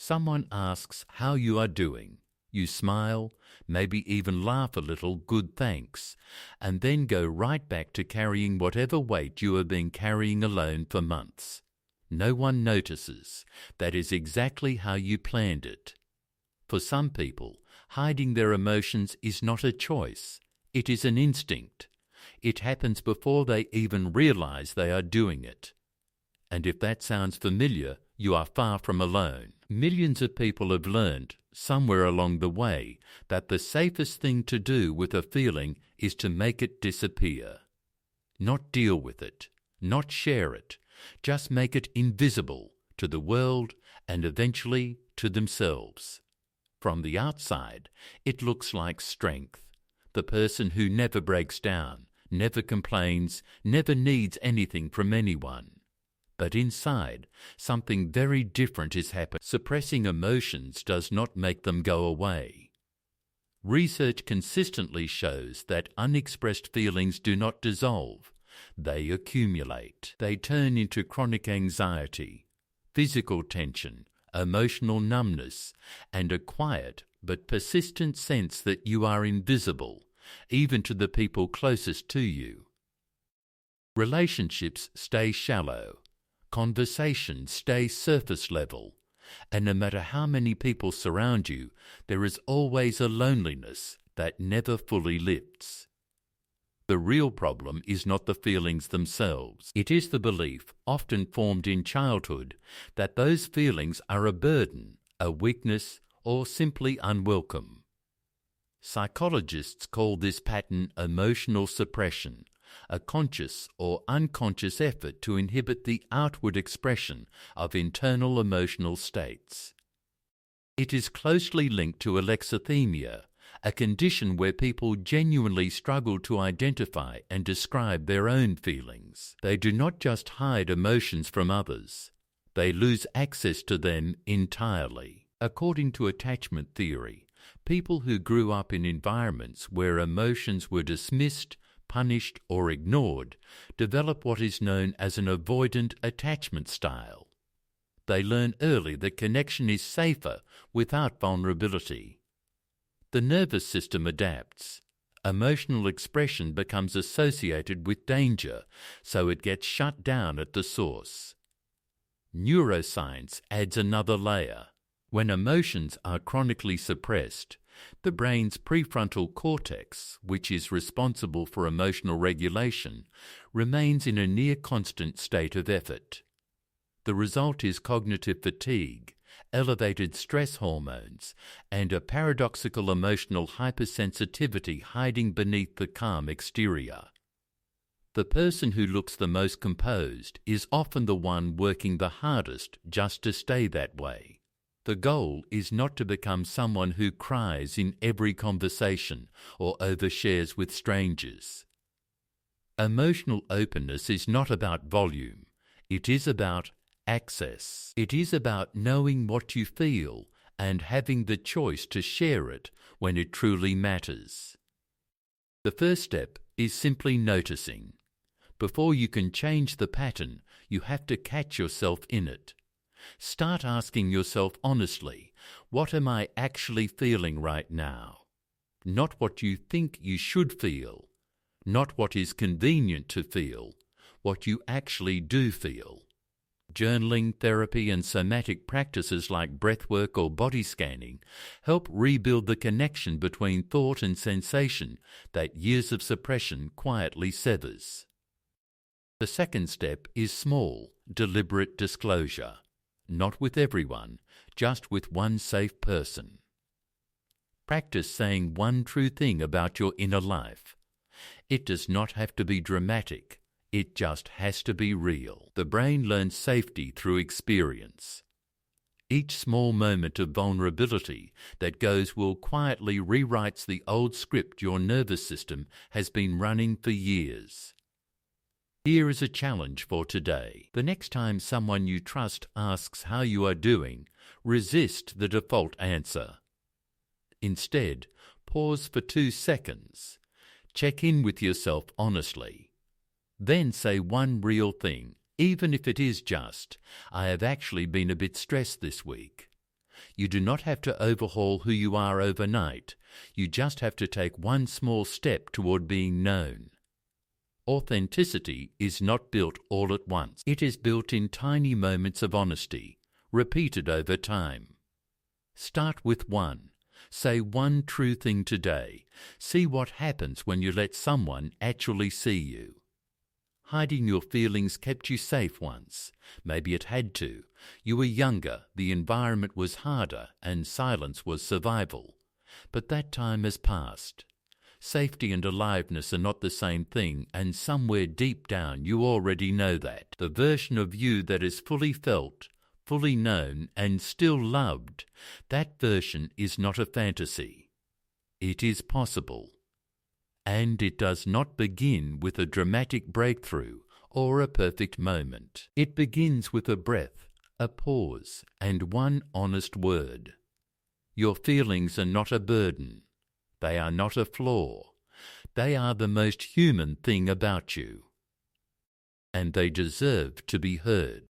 Someone asks how you are doing. You smile, maybe even laugh a little, good thanks, and then go right back to carrying whatever weight you have been carrying alone for months. No one notices. That is exactly how you planned it. For some people, hiding their emotions is not a choice. It is an instinct. It happens before they even realize they are doing it. And if that sounds familiar, you are far from alone. Millions of people have learned, somewhere along the way, that the safest thing to do with a feeling is to make it disappear. Not deal with it, not share it, just make it invisible to the world and eventually to themselves. From the outside, it looks like strength. The person who never breaks down, never complains, never needs anything from anyone. But inside, something very different is happening. Suppressing emotions does not make them go away. Research consistently shows that unexpressed feelings do not dissolve. They accumulate. They turn into chronic anxiety, physical tension, emotional numbness, and a quiet but persistent sense that you are invisible, even to the people closest to you. Relationships stay shallow. Conversations stay surface level, and no matter how many people surround you, there is always a loneliness that never fully lifts. The real problem is not the feelings themselves. It is the belief, often formed in childhood, that those feelings are a burden, a weakness, or simply unwelcome. Psychologists call this pattern emotional suppression, a conscious or unconscious effort to inhibit the outward expression of internal emotional states. It is closely linked to alexithymia, a condition where people genuinely struggle to identify and describe their own feelings. They do not just hide emotions from others, they lose access to them entirely. According to attachment theory, people who grew up in environments where emotions were dismissed, punished, or ignored develop what is known as an avoidant attachment style. They learn early that connection is safer without vulnerability. The nervous system adapts. Emotional expression becomes associated with danger, so it gets shut down at the source. Neuroscience adds another layer. When emotions are chronically suppressed, the brain's prefrontal cortex, which is responsible for emotional regulation, remains in a near constant state of effort. The result is cognitive fatigue, elevated stress hormones, and a paradoxical emotional hypersensitivity hiding beneath the calm exterior. The person who looks the most composed is often the one working the hardest just to stay that way. The goal is not to become someone who cries in every conversation or overshares with strangers. Emotional openness is not about volume. It is about access. It is about knowing what you feel and having the choice to share it when it truly matters. The first step is simply noticing. Before you can change the pattern, you have to catch yourself in it. Start asking yourself honestly, what am I actually feeling right now? Not what you think you should feel, not what is convenient to feel, what you actually do feel. Journaling, therapy, and somatic practices like breathwork or body scanning help rebuild the connection between thought and sensation that years of suppression quietly severs. The second step is small, deliberate disclosure. Not with everyone, just with one safe person. Practice saying one true thing about your inner life. It does not have to be dramatic. It just has to be real. The brain learns safety through experience. Each small moment of vulnerability that goes well quietly rewrites the old script your nervous system has been running for years. Here is a challenge for today. The next time someone you trust asks how you are doing, resist the default answer. Instead, pause for 2 seconds. Check in with yourself honestly. Then say one real thing, even if it is just, I have actually been a bit stressed this week. You do not have to overhaul who you are overnight. You just have to take one small step toward being known. Authenticity is not built all at once. It is built in tiny moments of honesty, repeated over time. Start with one. Say one true thing today. See what happens when you let someone actually see you. Hiding your feelings kept you safe once. Maybe it had to. You were younger, the environment was harder, and silence was survival. But that time has passed. Safety and aliveness are not the same thing, and somewhere deep down you already know that. The version of you that is fully felt, fully known, and still loved, that version is not a fantasy. It is possible. And it does not begin with a dramatic breakthrough or a perfect moment. It begins with a breath, a pause, and one honest word. Your feelings are not a burden. They are not a flaw. They are the most human thing about you. And they deserve to be heard.